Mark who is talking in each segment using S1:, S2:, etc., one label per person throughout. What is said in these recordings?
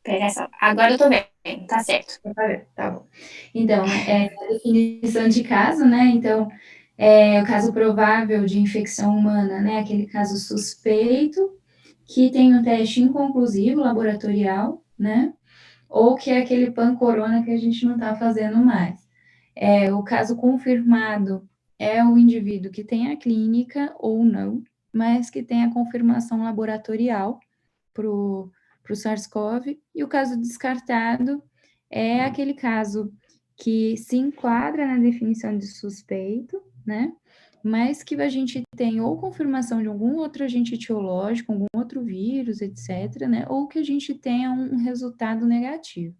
S1: Pera essa. Agora eu tô bem, tá certo.
S2: Tá bom. Então, a definição de caso, né? Então, o caso provável de infecção humana, né? Aquele caso suspeito que tem um teste inconclusivo laboratorial, né? Ou que é aquele pan-corona que a gente não está fazendo mais. O caso confirmado é o indivíduo que tem a clínica ou não, mas que tem a confirmação laboratorial para o SARS-CoV, e o caso descartado é aquele caso que se enquadra na definição de suspeito, né? Mas que a gente tem ou confirmação de algum outro agente etiológico, algum outro vírus, etc., né? Ou que a gente tenha um resultado negativo.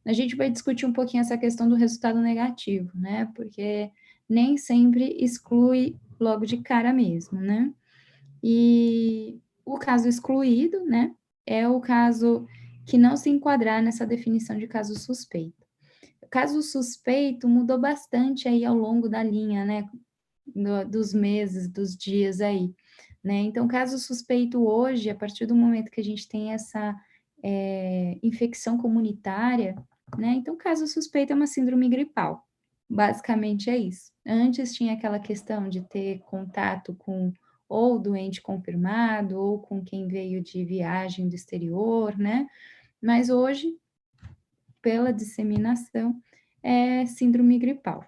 S2: A gente vai discutir um pouquinho essa questão do resultado negativo, né? Porque nem sempre exclui logo de cara mesmo, né? E o caso excluído, né, é o caso que não se enquadrar nessa definição de caso suspeito. O caso suspeito mudou bastante aí ao longo da linha, né, dos meses, dos dias aí, né? Então, caso suspeito hoje, a partir do momento que a gente tem essa infecção comunitária, né? Então, caso suspeito é uma síndrome gripal. Basicamente é isso. Antes tinha aquela questão de ter contato com ou doente confirmado, ou com quem veio de viagem do exterior, né? Mas hoje, pela disseminação, é síndrome gripal.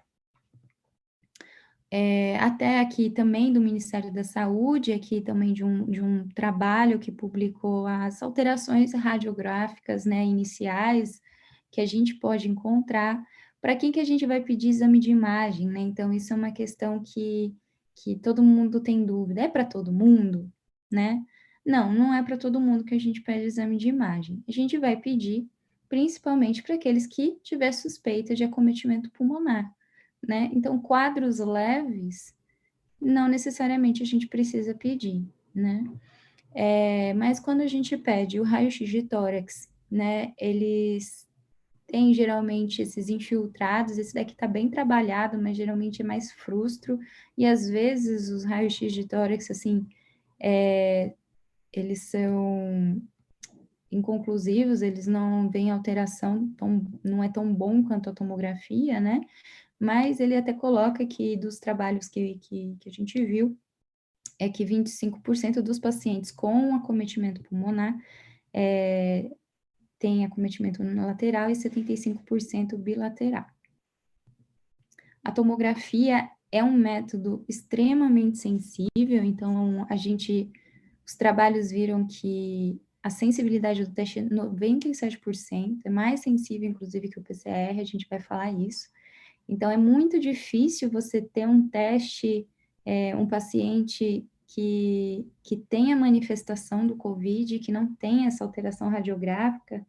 S2: Até aqui também do Ministério da Saúde, aqui também de um trabalho que publicou as alterações radiográficas, né, iniciais, que a gente pode encontrar, para quem que a gente vai pedir exame de imagem, né? Então, isso é uma questão que todo mundo tem dúvida. É para todo mundo, né? Não, não é para todo mundo que a gente pede exame de imagem. A gente vai pedir principalmente para aqueles que tiver suspeita de acometimento pulmonar, né? Então, quadros leves, não necessariamente a gente precisa pedir, né? Mas quando a gente pede o raio-x de tórax, né? Eles têm geralmente esses infiltrados, esse daqui tá bem trabalhado, mas geralmente é mais frustro, e às vezes os raios-x de tórax, assim, eles são inconclusivos, eles não veem alteração, não é tão bom quanto a tomografia, né? Mas ele até coloca que dos trabalhos que a gente viu, é que 25% dos pacientes com acometimento pulmonar tem acometimento unilateral e 75% bilateral. A tomografia é um método extremamente sensível, então os trabalhos viram que a sensibilidade do teste é 97%, é mais sensível, inclusive, que o PCR, a gente vai falar isso. Então, é muito difícil você ter um teste, um paciente que tenha manifestação do COVID, que não tenha essa alteração radiográfica,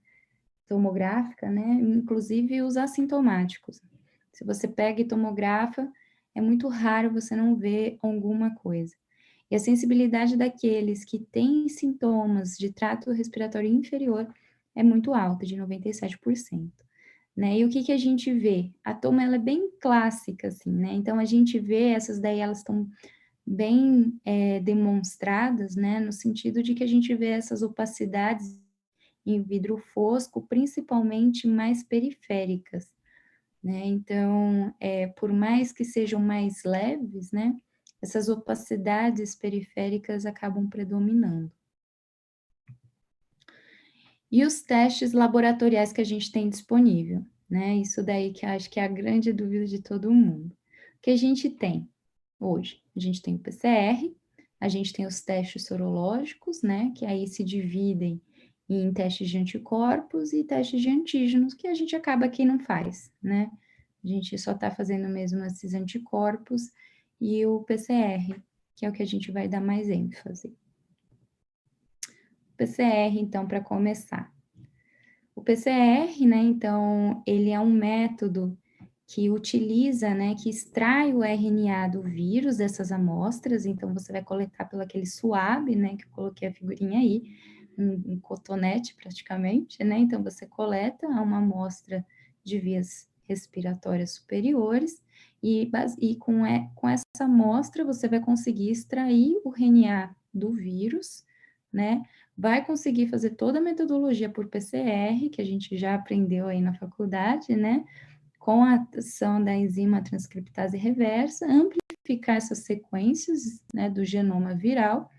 S2: tomográfica, né? Inclusive os assintomáticos. Se você pega e tomografa, é muito raro você não ver alguma coisa. E a sensibilidade daqueles que têm sintomas de trato respiratório inferior é muito alta, de 97%. Né? E o que a gente vê? A toma ela é bem clássica, assim, né? Então a gente vê essas daí, elas estão bem demonstradas, né? No sentido de que a gente vê essas opacidades em vidro fosco, principalmente mais periféricas, né? Então, por mais que sejam mais leves, né? Essas opacidades periféricas acabam predominando. E os testes laboratoriais que a gente tem disponível, né? Isso daí que acho que é a grande dúvida de todo mundo. O que a gente tem hoje? A gente tem o PCR, a gente tem os testes sorológicos, né? Que aí se dividem em testes de anticorpos e testes de antígenos, que a gente acaba que não faz, né? A gente só está fazendo mesmo esses anticorpos e o PCR, que é o que a gente vai dar mais ênfase. PCR, então, para começar. O PCR, né, então, ele é um método que utiliza, né, que extrai o RNA do vírus dessas amostras, então você vai coletar pelo aquele swab, né, que eu coloquei a figurinha aí, um cotonete praticamente, né, então você coleta uma amostra de vias respiratórias superiores e com essa amostra você vai conseguir extrair o RNA do vírus, né, vai conseguir fazer toda a metodologia por PCR, que a gente já aprendeu aí na faculdade, né, com a ação da enzima transcriptase reversa, amplificar essas sequências, né, do genoma viral,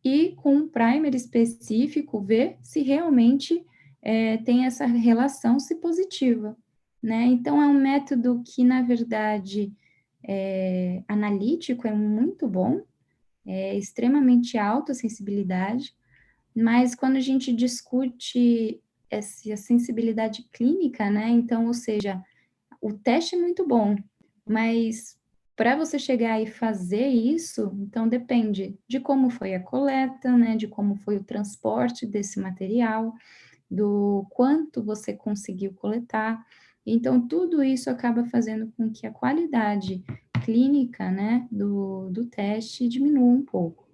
S2: e com um primer específico, ver se realmente tem essa relação, se positiva, né? Então, é um método que, na verdade, analítico, é muito bom, é extremamente alta a sensibilidade, mas quando a gente discute essa sensibilidade clínica, né? Então, ou seja, o teste é muito bom, mas para você chegar e fazer isso, então depende de como foi a coleta, né, de como foi o transporte desse material, do quanto você conseguiu coletar. Então, tudo isso acaba fazendo com que a qualidade clínica, né, do teste diminua um pouco,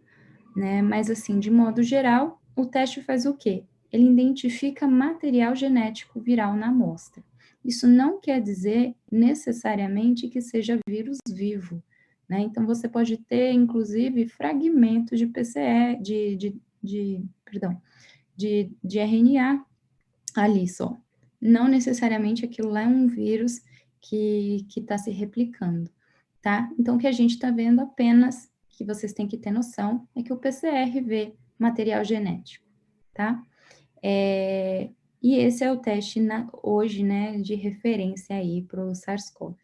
S2: né? Mas, assim, de modo geral, o teste faz o quê? Ele identifica material genético viral na amostra. Isso não quer dizer necessariamente que seja vírus vivo, né? Então, você pode ter, inclusive, fragmentos de PCR, perdão, de RNA ali só. Não necessariamente aquilo lá é um vírus que está se replicando, tá? Então, o que a gente está vendo apenas, que vocês têm que ter noção, é que o PCR vê material genético, tá? E esse é o teste hoje, né, de referência aí para o SARS-CoV.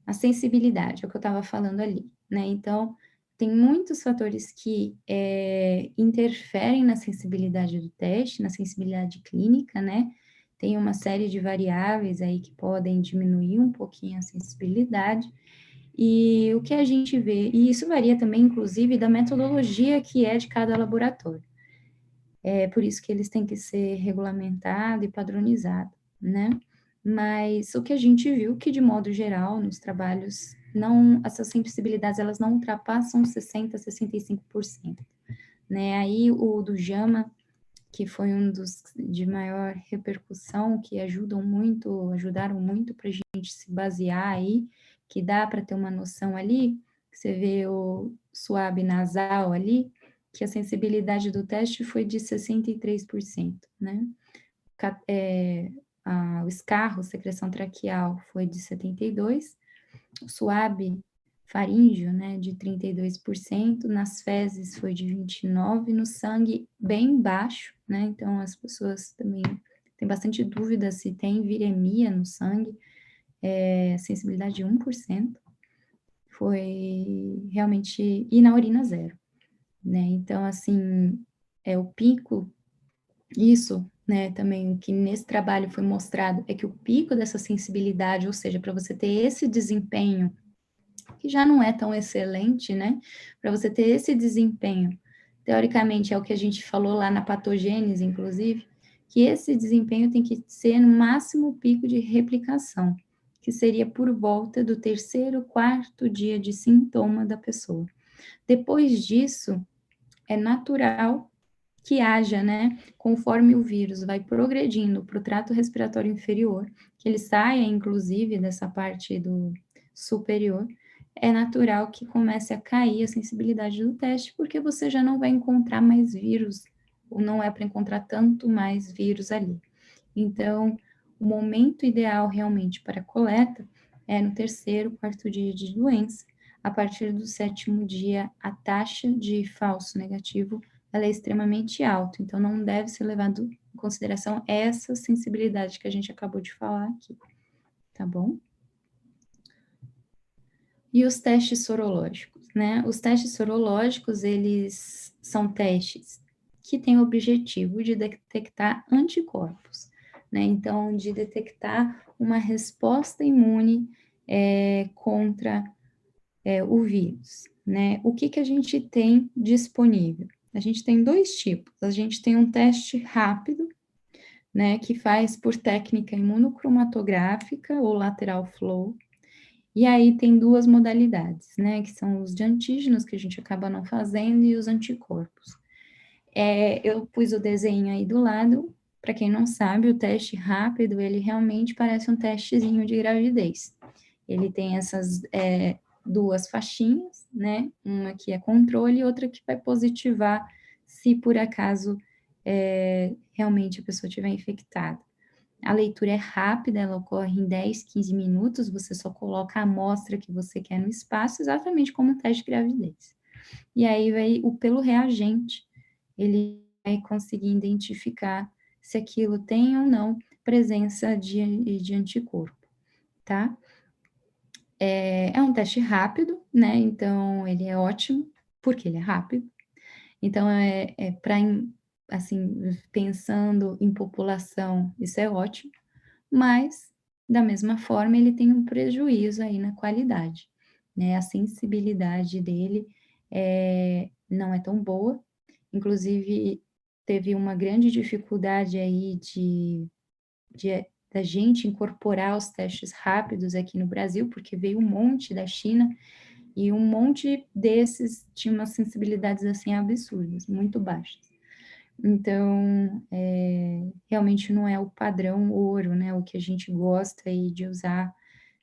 S2: A sensibilidade, é o que eu estava falando ali, né? Então, tem muitos fatores que interferem na sensibilidade do teste, na sensibilidade clínica, né? Tem uma série de variáveis aí que podem diminuir um pouquinho a sensibilidade. E o que a gente vê, e isso varia também, inclusive, da metodologia que é de cada laboratório. É por isso que eles têm que ser regulamentados e padronizados, né? Mas o que a gente viu que, de modo geral, nos trabalhos, não, essas sensibilidades, elas não ultrapassam 60%, 65%, né? Aí, o do JAMA, que foi um dos de maior repercussão, que ajudaram muito para a gente se basear aí, que dá para ter uma noção ali, você vê o suave nasal ali, que a sensibilidade do teste foi de 63%, né? O escarro, secreção traqueal, foi de 72%, o suave faríngeo, né, de 32%, nas fezes foi de 29%, no sangue bem baixo, né, então as pessoas também têm bastante dúvida se tem viremia no sangue, sensibilidade de 1%, foi realmente, e na urina zero, né, então assim, o pico, isso, né, também que nesse trabalho foi mostrado, é que o pico dessa sensibilidade, ou seja, para você ter esse desempenho que já não é tão excelente, né? Para você ter esse desempenho, teoricamente é o que a gente falou lá na patogênese, inclusive, que esse desempenho tem que ser no máximo pico de replicação, que seria por volta do terceiro, quarto dia de sintoma da pessoa. Depois disso, é natural que haja, né, conforme o vírus vai progredindo para o trato respiratório inferior, que ele saia, inclusive, dessa parte do superior, é natural que comece a cair a sensibilidade do teste, porque você já não vai encontrar mais vírus, ou não é para encontrar tanto mais vírus ali. Então, o momento ideal realmente para a coleta é no terceiro, quarto dia de doença. A partir do sétimo dia, a taxa de falso negativo ela é extremamente alta, então não deve ser levado em consideração essa sensibilidade que a gente acabou de falar aqui, tá bom? E os testes sorológicos, né? Os testes sorológicos, eles são testes que têm o objetivo de detectar anticorpos, né? Então, de detectar uma resposta imune contra o vírus, né? O que a gente tem disponível? A gente tem dois tipos. A gente tem um teste rápido, né, que faz por técnica imunocromatográfica ou lateral flow, e aí tem duas modalidades, né, que são os de antígenos, que a gente acaba não fazendo, e os anticorpos. Eu pus o desenho aí do lado, para quem não sabe, o teste rápido, ele realmente parece um testezinho de gravidez. Ele tem essas duas faixinhas, né, uma que é controle e outra que vai positivar se por acaso, realmente a pessoa estiver infectada. A leitura é rápida, ela ocorre em 10, 15 minutos, você só coloca a amostra que você quer no espaço, exatamente como um teste de gravidez. E aí pelo reagente, ele vai conseguir identificar se aquilo tem ou não presença de anticorpo, tá? É um teste rápido, né, então ele é ótimo, porque ele é rápido. Então para assim, pensando em população, isso é ótimo, mas, da mesma forma, ele tem um prejuízo aí na qualidade, né, a sensibilidade dele, não é tão boa, inclusive teve uma grande dificuldade aí da gente incorporar os testes rápidos aqui no Brasil, porque veio um monte da China, e um monte desses tinha umas sensibilidades, assim, absurdas, muito baixas. Então, realmente não é o padrão ouro, né, o que a gente gosta aí de usar,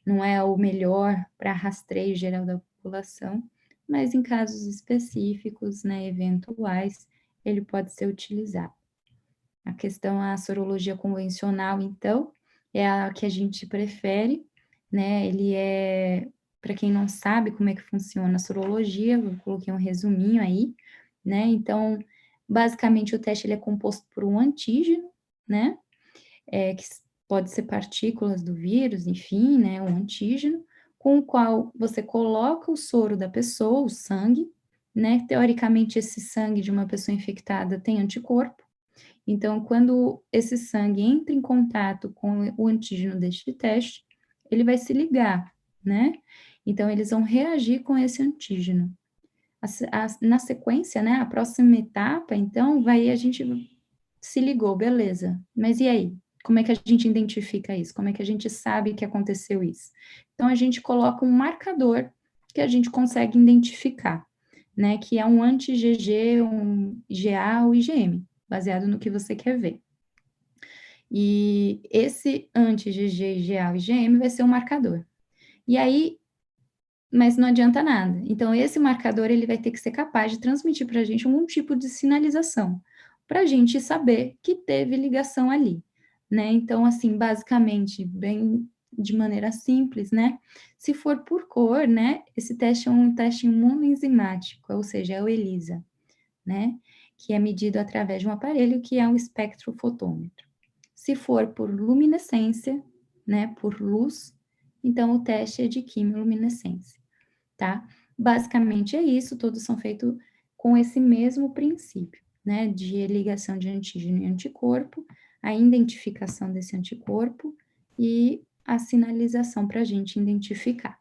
S2: não é o melhor para rastreio geral da população, mas em casos específicos, né, eventuais, ele pode ser utilizado. A sorologia convencional, então, é a que a gente prefere, né, para quem não sabe como é que funciona a sorologia, eu coloquei um resuminho aí, né, então, basicamente o teste ele é composto por um antígeno, né, que pode ser partículas do vírus, enfim, né, um antígeno, com o qual você coloca o soro da pessoa, o sangue, né, teoricamente esse sangue de uma pessoa infectada tem anticorpo, então, quando esse sangue entra em contato com o antígeno deste teste, ele vai se ligar, né? Então, eles vão reagir com esse antígeno. Na sequência, né, a próxima etapa, então, a gente se ligou, beleza, mas e aí? Como é que a gente identifica isso? Como é que a gente sabe que aconteceu isso? Então, a gente coloca um marcador que a gente consegue identificar, né, que é um anti-IgG, um IgA ou IgM, baseado no que você quer ver. E esse anti-IgG, IgA ou IgM vai ser o marcador. E aí, mas não adianta nada. Então, esse marcador ele vai ter que ser capaz de transmitir para a gente algum tipo de sinalização, para a gente saber que teve ligação ali, né? Então, assim, basicamente, bem de maneira simples, né? Se for por cor, né? Esse teste é um teste imunoenzimático, ou seja, é o ELISA, né? Que é medido através de um aparelho que é o espectrofotômetro. Se for por luminescência, né? Por luz, então o teste é de quimiluminescência, tá? Basicamente é isso, todos são feitos com esse mesmo princípio, né, de ligação de antígeno e anticorpo, a identificação desse anticorpo e a sinalização para a gente identificar.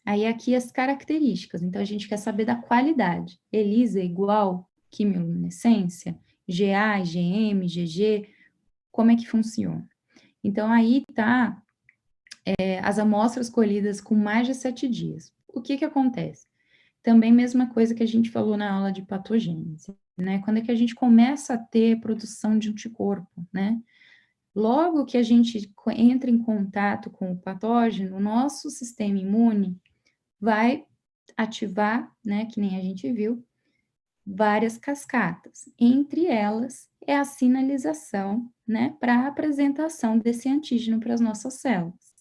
S2: Aí aqui as características, então a gente quer saber da qualidade. ELISA igual quimiluminescência, GA, IgM, IgG, como é que funciona? Então aí tá as amostras colhidas com mais de 7 dias. O que que acontece? Também mesma coisa que a gente falou na aula de patogênese, né? Quando é que a gente começa a ter produção de anticorpo, né? Logo que a gente entra em contato com o patógeno, o nosso sistema imune vai ativar, né, que nem a gente viu, várias cascatas. Entre elas é a sinalização, né, para a apresentação desse antígeno para as nossas células.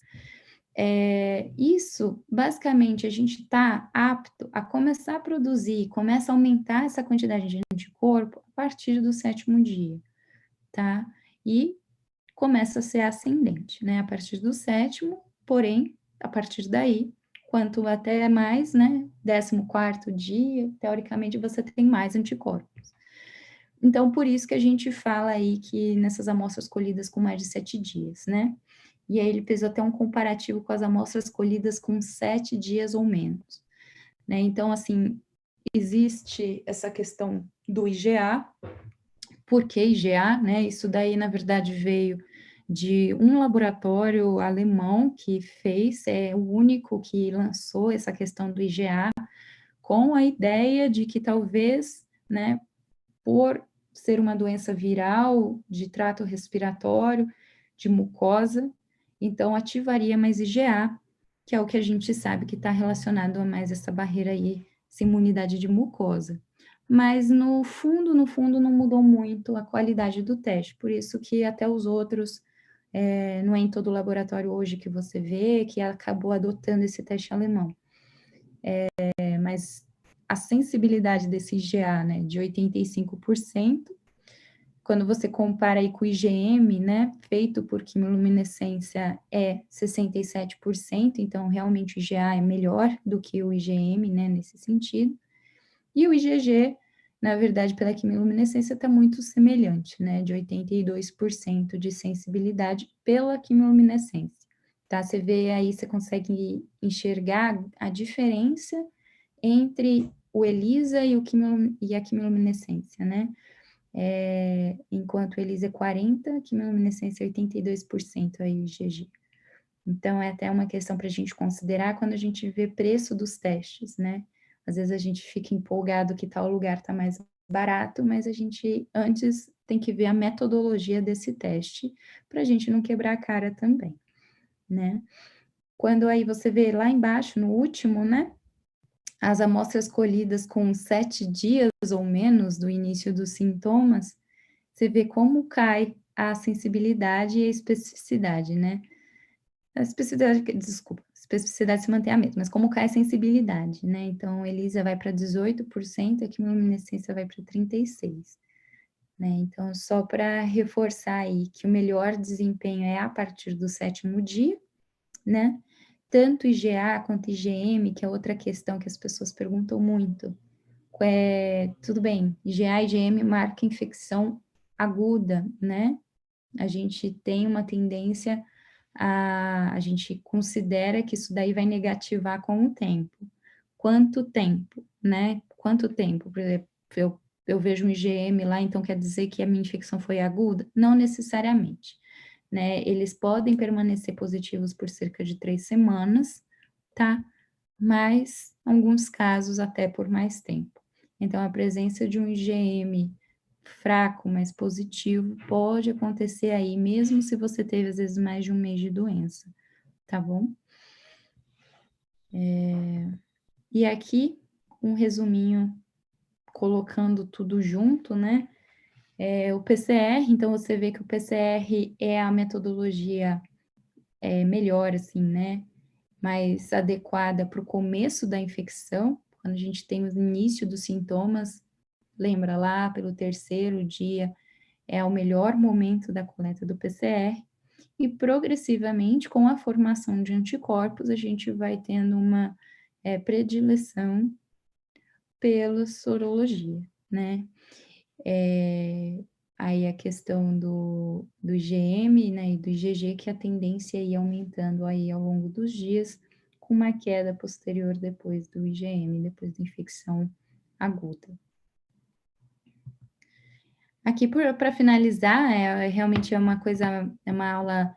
S2: Isso, basicamente, a gente está apto a começar a produzir, começa a aumentar essa quantidade de anticorpo a partir do 7º dia, tá? E começa a ser ascendente, né? A partir do 7º, porém, a partir daí, quanto até mais, né? 14º dia, teoricamente, você tem mais anticorpos. Então, por isso que a gente fala aí que nessas amostras colhidas com mais de 7 dias, né? E aí ele fez até um comparativo com as amostras colhidas com 7 dias ou menos, né? Então, assim, existe essa questão do IgA, por que IgA, né? Isso daí, na verdade, veio de um laboratório alemão que fez, é o único que lançou essa questão do IgA, com a ideia de que talvez, né, por ser uma doença viral de trato respiratório, de mucosa, então ativaria mais IgA, que é o que a gente sabe que está relacionado a mais essa barreira aí, essa imunidade de mucosa. mas no fundo não mudou muito a qualidade do teste, por isso que até os outros, não é em todo laboratório hoje que você vê que acabou adotando esse teste alemão. Mas a sensibilidade desse IgA, né, de 85%, quando você compara aí com o IgM, né, feito por quimiluminescência, é 67%, então realmente o IgA é melhor do que o IgM, né, nesse sentido. E o IgG, na verdade, pela quimiluminescência, está muito semelhante, né, de 82% de sensibilidade pela quimiluminescência, tá? Você vê aí, você consegue enxergar a diferença entre o ELISA e a quimiluminescência, né? Enquanto o ELISA é 40%, quimiluminescência é 82% aí o IgG. Então, é até uma questão para a gente considerar quando a gente vê preço dos testes, né? Às vezes a gente fica empolgado que tal lugar está mais barato, mas a gente antes tem que ver a metodologia desse teste, para a gente não quebrar a cara também, né? Quando aí você vê lá embaixo, no último, né? As amostras colhidas com 7 dias ou menos do início dos sintomas, você vê como cai a sensibilidade e a especificidade, né? A especificidade se mantém a mesma, mas como cai a sensibilidade, né? Então, ELISA vai para 18%, a quimiluminescência vai para 36%, né? Então, só para reforçar aí que o melhor desempenho é a partir do 7º dia, né? Tanto IgA quanto IgM, que é outra questão que as pessoas perguntam muito. Tudo bem, IgA e IgM marca infecção aguda, né? A gente tem uma tendência a gente considera que isso daí vai negativar com o tempo. Quanto tempo, né? Quanto tempo? Por exemplo, eu vejo um IgM lá, então quer dizer que a minha infecção foi aguda? Não necessariamente, né? Eles podem permanecer positivos por cerca de 3 semanas, tá? Mas, em alguns casos, até por mais tempo. Então, a presença de um IgM fraco, mas positivo, pode acontecer aí, mesmo se você teve, às vezes, mais de um mês de doença, tá bom? E aqui, um resuminho, colocando tudo junto, né? O PCR, então você vê que o PCR é a metodologia melhor, assim, né? Mais adequada para o começo da infecção, quando a gente tem o início dos sintomas, lembra lá, pelo 3º dia, é o melhor momento da coleta do PCR, e progressivamente, com a formação de anticorpos, a gente vai tendo uma predileção pela sorologia, né? Aí a questão do IgM, né, e do IgG, que a tendência é ir aumentando aí ao longo dos dias, com uma queda posterior depois do IgM, depois da infecção aguda. Aqui, para finalizar, realmente é uma aula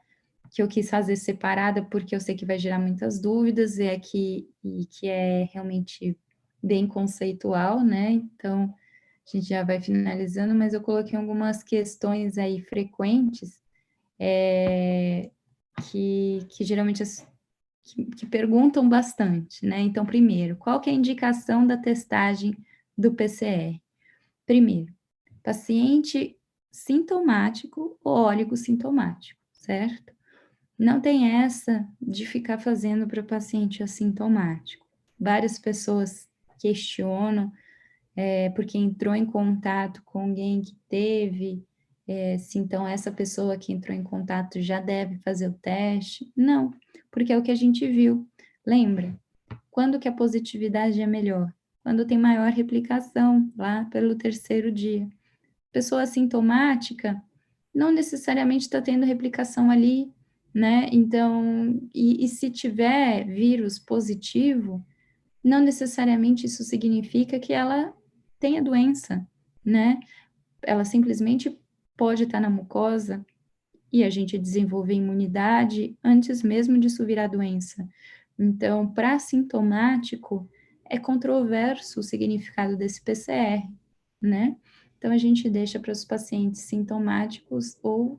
S2: que eu quis fazer separada, porque eu sei que vai gerar muitas dúvidas, e que é realmente bem conceitual, né? Então, a gente já vai finalizando, mas eu coloquei algumas questões aí frequentes, que geralmente que perguntam bastante, né? Então, primeiro, qual que é a indicação da testagem do PCR? Primeiro, paciente sintomático ou sintomático, certo? Não tem essa de ficar fazendo para paciente assintomático. Várias pessoas questionam, porque entrou em contato com alguém que teve, se então essa pessoa que entrou em contato já deve fazer o teste. Não, porque é o que a gente viu. Lembra? Quando que a positividade é melhor? Quando tem maior replicação, lá pelo 3º dia. Pessoa assintomática não necessariamente está tendo replicação ali, né? Então, e se tiver vírus positivo, não necessariamente isso significa que ela tenha doença, né? Ela simplesmente pode estar na mucosa e a gente desenvolver imunidade antes mesmo disso virar doença. Então, para sintomático, é controverso o significado desse PCR, né? Então, a gente deixa para os pacientes sintomáticos ou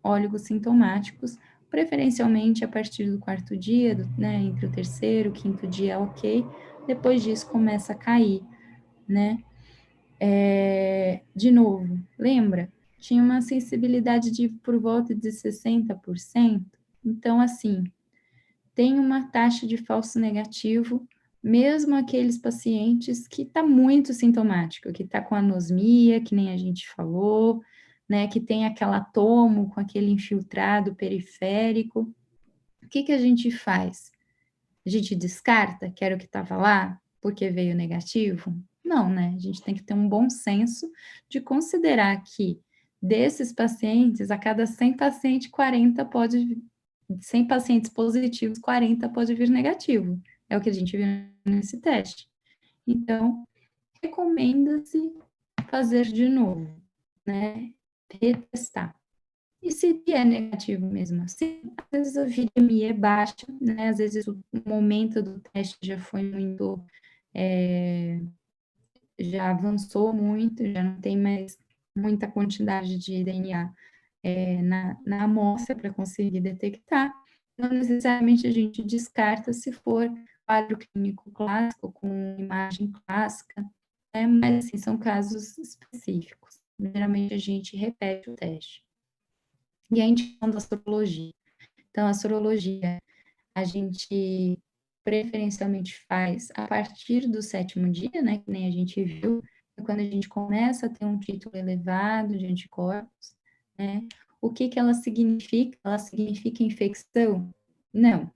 S2: oligossintomáticos, preferencialmente a partir do 4º dia, né? Entre o 3º e o 5º dia, ok. Depois disso, começa a cair, né? De novo, lembra? Tinha uma sensibilidade de por volta de 60%. Então, assim, tem uma taxa de falso negativo, mesmo aqueles pacientes que está muito sintomático, que está com anosmia, que nem a gente falou, né, que tem aquela tomo com aquele infiltrado periférico. O que que a gente faz? A gente descarta que era o que estava lá, porque veio negativo? Não, né? A gente tem que ter um bom senso de considerar que desses pacientes, a cada 100 pacientes, 40 pode 100 pacientes positivos, 40 pode vir negativo. É o que a gente viu nesse teste. Então, recomenda-se fazer de novo, né? Retestar. E se é negativo mesmo assim, às vezes a viremia é baixa, né? Às vezes o momento do teste já foi muito, já avançou muito, já não tem mais muita quantidade de DNA na amostra para conseguir detectar. Não necessariamente a gente descarta se for quadro clínico clássico, com imagem clássica, né? Mas assim, são casos específicos. Geralmente a gente repete o teste. E a indicação da sorologia. Então, a sorologia a gente preferencialmente faz a partir do 7º dia, né, que nem a gente viu, é quando a gente começa a ter um título elevado de anticorpos, né? O que que ela significa? Ela significa infecção? Não.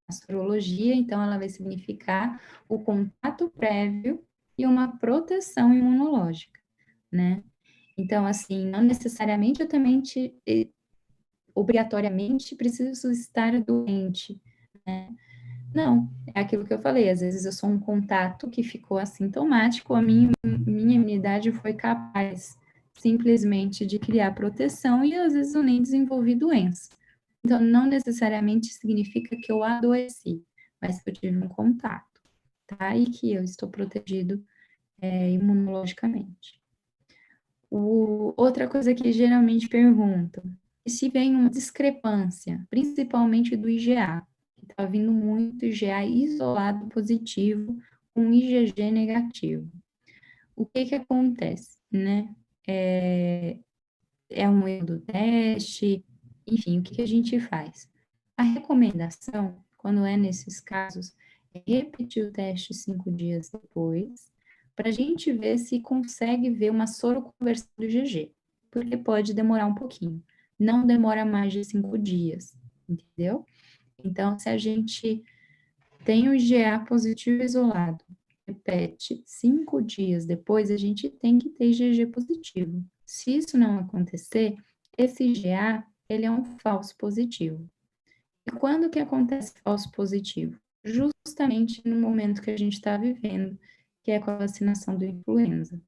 S2: A sorologia, então, ela vai significar o contato prévio e uma proteção imunológica, né? Então, assim, não necessariamente eu também obrigatoriamente preciso estar doente, né? Não, é aquilo que eu falei, às vezes eu sou um contato que ficou assintomático, a minha imunidade foi capaz simplesmente de criar proteção e às vezes eu nem desenvolvi doença. Então, não necessariamente significa que eu adoeci, mas que eu tive um contato, tá? E que eu estou protegido imunologicamente. Outra coisa que geralmente perguntam, e se vem uma discrepância, principalmente do IgA, que está vindo muito IgA isolado positivo com IgG negativo. O que que acontece, né? É um erro do teste, enfim, o que que a gente faz? A recomendação, quando é nesses casos, é repetir o teste 5 dias depois, para a gente ver se consegue ver uma soroconversão do IgG, porque pode demorar um pouquinho. Não demora mais de 5 dias, entendeu? Então, se a gente tem o IgA positivo isolado, repete 5 dias depois, a gente tem que ter IgG positivo. Se isso não acontecer, esse IgA, ele é um falso positivo. E quando que acontece falso positivo? Justamente no momento que a gente está vivendo, que é com a vacinação do influenza.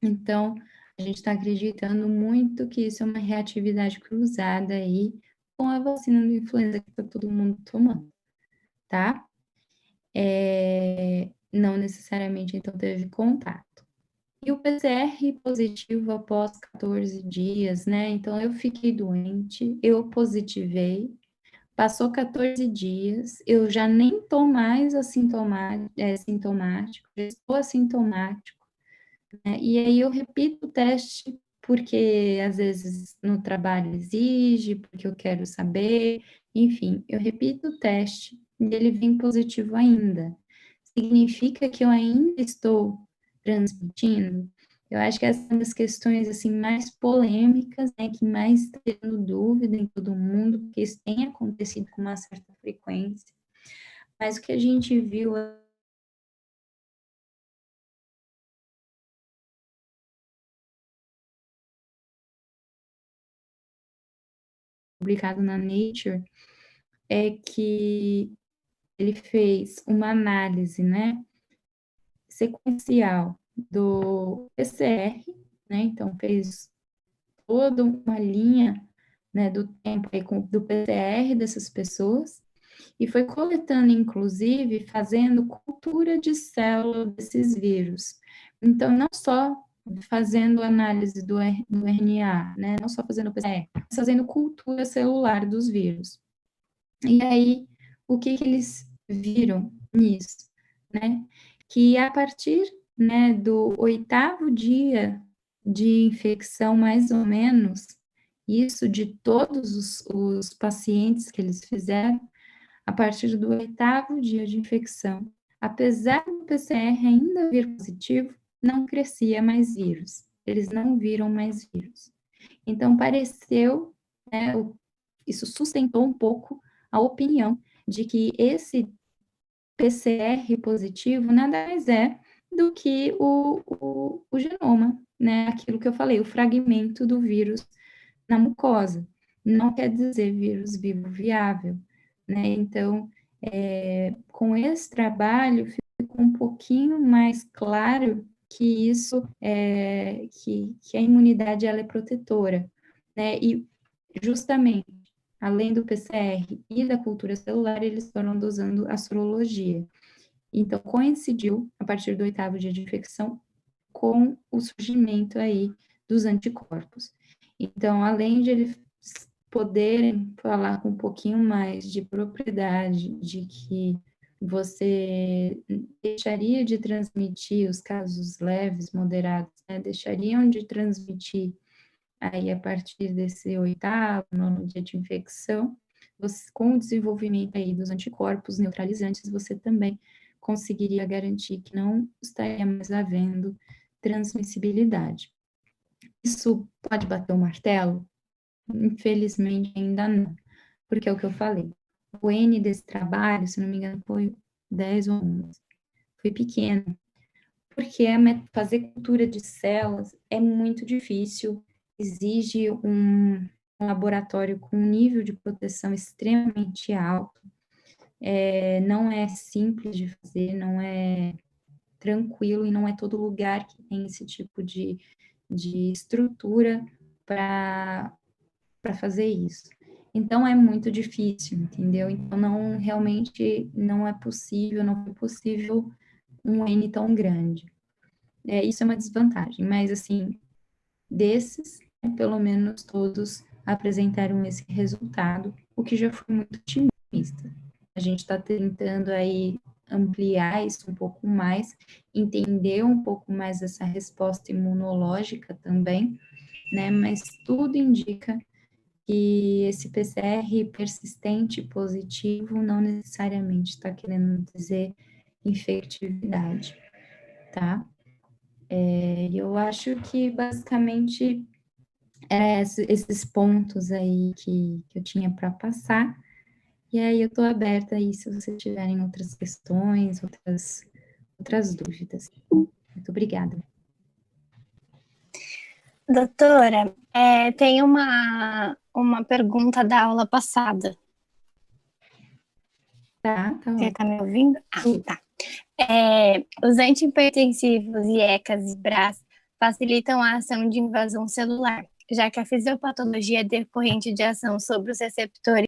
S2: Então, a gente está acreditando muito que isso é uma reatividade cruzada aí com a vacina do influenza que está todo mundo tomando, tá? Não necessariamente, então, teve contato. E o PCR positivo após 14 dias, né? Então, eu fiquei doente, eu positivei, passou 14 dias, eu já nem tô mais sintomático, já estou assintomático, né? E aí eu repito o teste, porque às vezes no trabalho exige, porque eu quero saber, enfim, eu repito o teste e ele vem positivo ainda. Significa que eu ainda estou transmitindo? Eu acho que essa é uma das questões assim mais polêmicas, né, que mais está tendo dúvida em todo mundo, porque isso tem acontecido com uma certa frequência. Mas o que a gente viu publicado na Nature é que ele fez uma análise, né, sequencial do PCR, né, então fez toda uma linha, né, do tempo aí do PCR dessas pessoas e foi coletando, inclusive, fazendo cultura de célula desses vírus. Então, não só fazendo análise do RNA, né, não só fazendo PCR, mas fazendo cultura celular dos vírus. E aí, o que que eles viram nisso, né? Que a partir né, do 8º dia de infecção, mais ou menos, isso de todos os pacientes que eles fizeram, a partir do 8º dia de infecção, apesar do PCR ainda vir positivo, não crescia mais vírus, eles não viram mais vírus. Então, pareceu, né, isso sustentou um pouco a opinião de que esse PCR positivo nada mais é do que o genoma, né, aquilo que eu falei, o fragmento do vírus na mucosa. Não quer dizer vírus vivo viável, né? Então, com esse trabalho, ficou um pouquinho mais claro que isso, que a imunidade ela é protetora, né? E justamente, além do PCR e da cultura celular, eles foram usando a sorologia. Então, coincidiu, a partir do 8º dia de infecção, com o surgimento aí dos anticorpos. Então, além de eles poderem falar com um pouquinho mais de propriedade de que você deixaria de transmitir os casos leves, moderados, né, deixariam de transmitir aí a partir desse 8º, 9º dia de infecção, você, com o desenvolvimento aí dos anticorpos neutralizantes, você também conseguiria garantir que não estaria mais havendo transmissibilidade. Isso pode bater o martelo? Infelizmente ainda não, porque é o que eu falei. O N desse trabalho, se não me engano, foi 10 ou 11. Foi pequeno, porque fazer cultura de células é muito difícil, exige um laboratório com um nível de proteção extremamente alto, não é simples de fazer, não é tranquilo e não é todo lugar que tem esse tipo de estrutura para fazer isso. Então é muito difícil, entendeu? Então não realmente não é possível, não foi possível um N tão grande. Isso é uma desvantagem, mas assim, desses, né, pelo menos todos apresentaram esse resultado, o que já foi muito otimista. A gente está tentando aí ampliar isso um pouco mais, entender um pouco mais essa resposta imunológica também, né? Mas tudo indica que esse PCR persistente positivo não necessariamente está querendo dizer infectividade, tá? Eu acho que basicamente esses pontos aí que eu tinha para passar. E aí eu estou aberta aí se vocês tiverem outras questões, outras dúvidas. Muito obrigada.
S3: Doutora, tem uma pergunta da aula passada.
S2: Tá.
S3: Você está me ouvindo? Ah, tá. Os antihipertensivos e ECAs e BRAS facilitam a ação de invasão celular, já que a fisiopatologia é decorrente de ação sobre os receptores